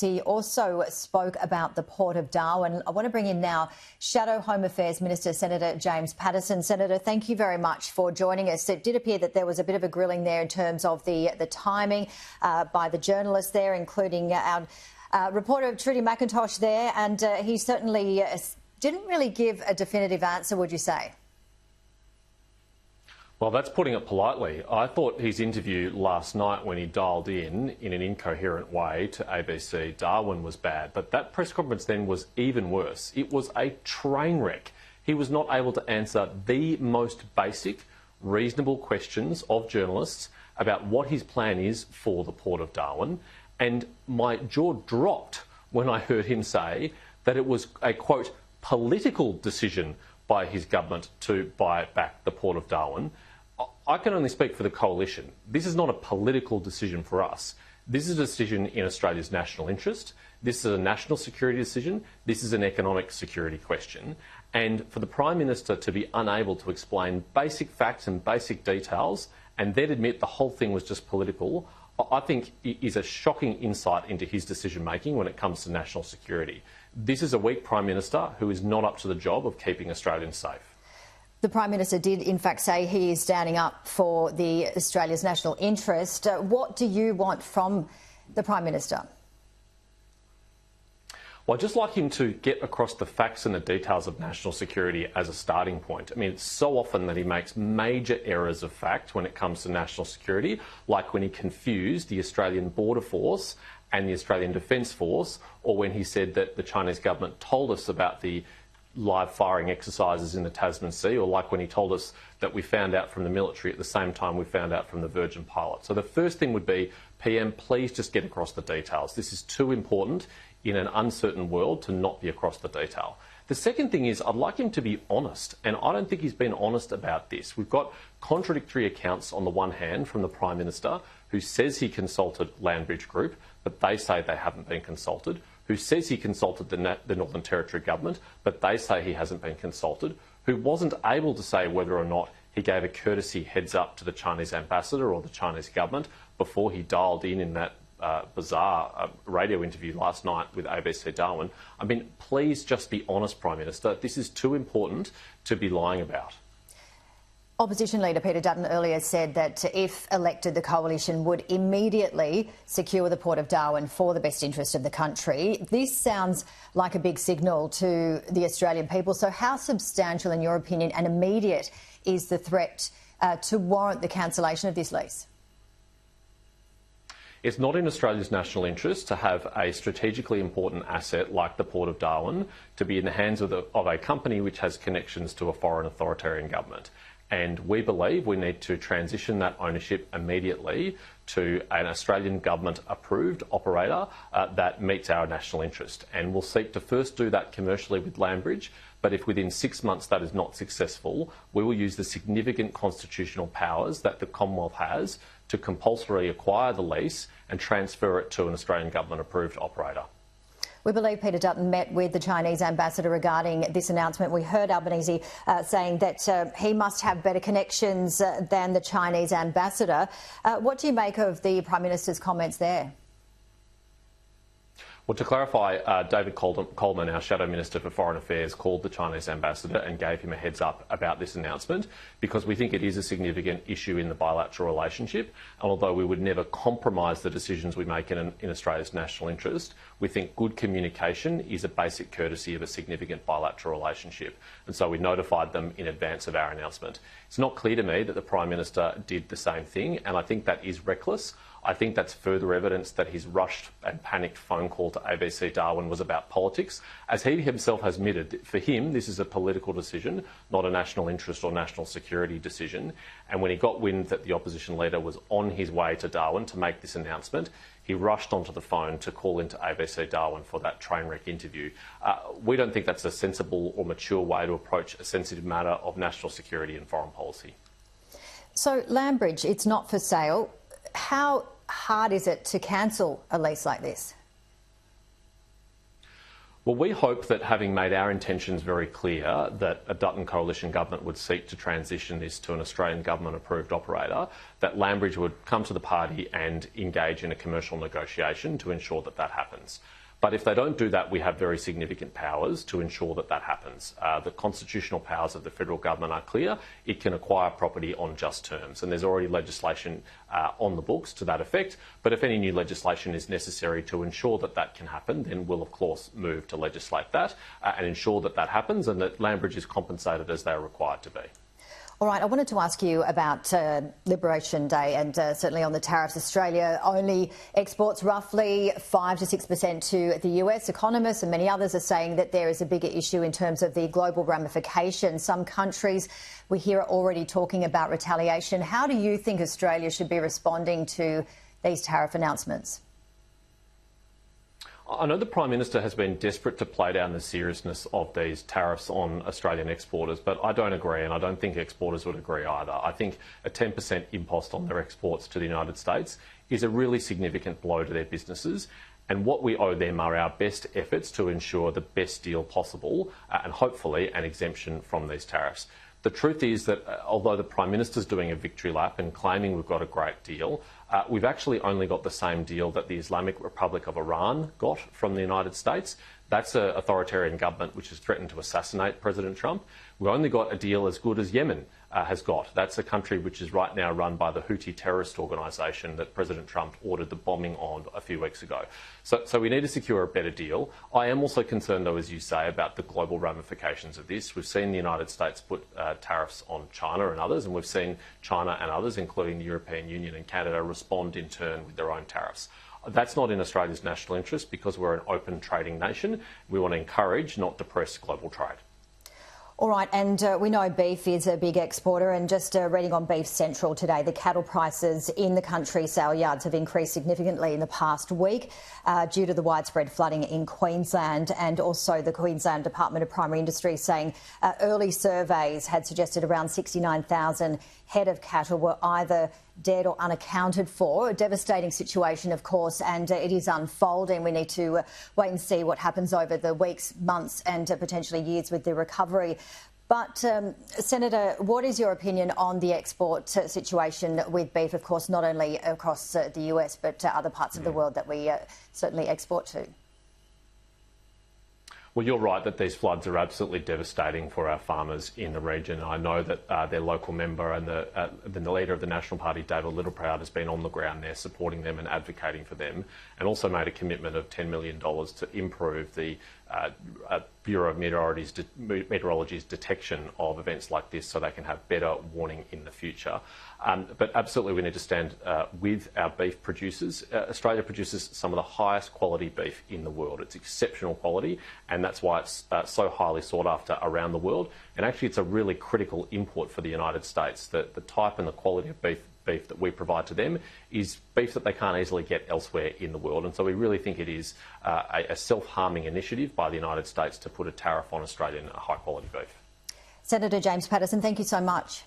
He also spoke about the Port of Darwin. I want to bring in now Shadow Home Affairs Minister Senator James Paterson. Senator, thank you very much for joining us. It did appear that there was a bit of a grilling there in terms of the timing by the journalists there, including our reporter Trudy McIntosh there, and he certainly didn't really give a definitive answer, would you say? Well, that's putting it politely. I thought his interview last night when he dialed in an incoherent way to ABC Darwin was bad, but that press conference then was even worse. It was a train wreck. He was not able to answer the most basic, reasonable questions of journalists about what his plan is for the Port of Darwin, and my jaw dropped when I heard him say that it was a, quote, political decision by his government to buy back the Port of Darwin. I can only speak for the coalition. This is not a political decision for us. This is a decision in Australia's national interest. This is a national security decision. This is an economic security question. And for the Prime Minister to be unable to explain basic facts and basic details and then admit the whole thing was just political, I think is a shocking insight into his decision-making when it comes to national security. This is a weak Prime Minister who is not up to the job of keeping Australians safe. The Prime Minister did, in fact, say he is standing up for Australia's national interest. What do you want from the Prime Minister? Well, I'd just like him to get across the facts and the details of national security as a starting point. I mean, it's so often that he makes major errors of fact when it comes to national security, like when he confused the Australian Border Force and the Australian Defence Force, or when he said that the Chinese government told us about the live firing exercises in the Tasman Sea, or like when he told us that we found out from the military at the same time we found out from the Virgin pilot. So the first thing would be, PM, please just get across the details. This is too important in an uncertain world to not be across the detail. The second thing is I'd like him to be honest, and I don't think he's been honest about this. We've got contradictory accounts on the one hand from the Prime Minister, who says he consulted Landbridge Group, but they say they haven't been consulted, who says he consulted the Northern Territory government, but they say he hasn't been consulted, who wasn't able to say whether or not he gave a courtesy heads up to the Chinese ambassador or the Chinese government before he dialed in that bizarre radio interview last night with ABC Darwin. I mean, please just be honest, Prime Minister. This is too important to be lying about. Opposition Leader Peter Dutton earlier said that if elected, the coalition would immediately secure the Port of Darwin for the best interest of the country. This sounds like a big signal to the Australian people. So how substantial, in your opinion, and immediate is the threat to warrant the cancellation of this lease? It's not in Australia's national interest to have a strategically important asset like the Port of Darwin to be in the hands of a company which has connections to a foreign authoritarian government. And we believe we need to transition that ownership immediately to an Australian government-approved operator that meets our national interest. And we'll seek to first do that commercially with Landbridge, but if within 6 months that is not successful, we will use the significant constitutional powers that the Commonwealth has to compulsorily acquire the lease and transfer it to an Australian government-approved operator. We believe Peter Dutton met with the Chinese ambassador regarding this announcement. We heard Albanese saying that he must have better connections than the Chinese ambassador. What do you make of the Prime Minister's comments there? Well, to clarify, David Coleman, our Shadow Minister for Foreign Affairs, called the Chinese ambassador and gave him a heads up about this announcement because we think it is a significant issue in the bilateral relationship. And although we would never compromise the decisions we make in Australia's national interest, we think good communication is a basic courtesy of a significant bilateral relationship. And so we notified them in advance of our announcement. It's not clear to me that the Prime Minister did the same thing, and I think that is reckless. I think that's further evidence that his rushed and panicked phone call to ABC Darwin was about politics. As he himself has admitted, for him, this is a political decision, not a national interest or national security decision. And when he got wind that the opposition leader was on his way to Darwin to make this announcement, he rushed onto the phone to call into ABC Darwin for that train wreck interview. We don't think that's a sensible or mature way to approach a sensitive matter of national security and foreign policy. So, Landbridge, it's not for sale. How hard is it to cancel a lease like this? Well, we hope that, having made our intentions very clear, that a Dutton coalition government would seek to transition this to an Australian government-approved operator, that Landbridge would come to the party and engage in a commercial negotiation to ensure that that happens. But if they don't do that, we have very significant powers to ensure that that happens. The constitutional powers of the federal government are clear. It can acquire property on just terms, and there's already legislation on the books to that effect. But if any new legislation is necessary to ensure that that can happen, then we'll of course move to legislate that and ensure that that happens and that Landbridge is compensated as they are required to be. All right, I wanted to ask you about Liberation Day and certainly on the tariffs. Australia only exports roughly 5 to 6% to the US. Economists and many others are saying that there is a bigger issue in terms of the global ramifications. Some countries we hear are already talking about retaliation. How do you think Australia should be responding to these tariff announcements? I know the Prime Minister has been desperate to play down the seriousness of these tariffs on Australian exporters, but I don't agree, and I don't think exporters would agree either. I think a 10% impost on their exports to the United States is a really significant blow to their businesses, and what we owe them are our best efforts to ensure the best deal possible and hopefully an exemption from these tariffs. The truth is that although the Prime Minister's doing a victory lap and claiming we've got a great deal, we've actually only got the same deal that the Islamic Republic of Iran got from the United States. That's an authoritarian government which has threatened to assassinate President Trump. We've only got a deal as good as Yemen has got. That's a country which is right now run by the Houthi terrorist organisation that President Trump ordered the bombing on a few weeks ago. So we need to secure a better deal. I am also concerned, though, as you say, about the global ramifications of this. We've seen the United States put tariffs on China and others, and we've seen China and others, including the European Union and Canada, respond in turn with their own tariffs. That's not in Australia's national interest because we're an open trading nation. We want to encourage, not depress, global trade. All right, and we know beef is a big exporter, and just reading on Beef Central today, the cattle prices in the country sale yards have increased significantly in the past week due to the widespread flooding in Queensland, and also the Queensland Department of Primary Industry saying early surveys had suggested around 69,000 head of cattle were either dead or unaccounted for. A devastating situation, of course, and it is unfolding. We need to wait and see what happens over the weeks, months and potentially years with the recovery. But, Senator, what is your opinion on the export situation with beef, of course, not only across the US but other parts of the world that we certainly export to? Well, you're right that these floods are absolutely devastating for our farmers in the region. I know that their local member and the leader of the National Party, David Littleproud, has been on the ground there supporting them and advocating for them, and also made a commitment of $10 million to improve the Bureau of Meteorology's detection of events like this so they can have better warning in the future. But absolutely we need to stand with our beef producers. Australia produces some of the highest quality beef in the world. It's exceptional quality, and that's why it's so highly sought after around the world. And actually it's a really critical import for the United States. The type and the quality of beef that we provide to them is beef that they can't easily get elsewhere in the world. And so we really think it is a self-harming initiative by the United States to put a tariff on Australian high-quality beef. Senator James Paterson, thank you so much.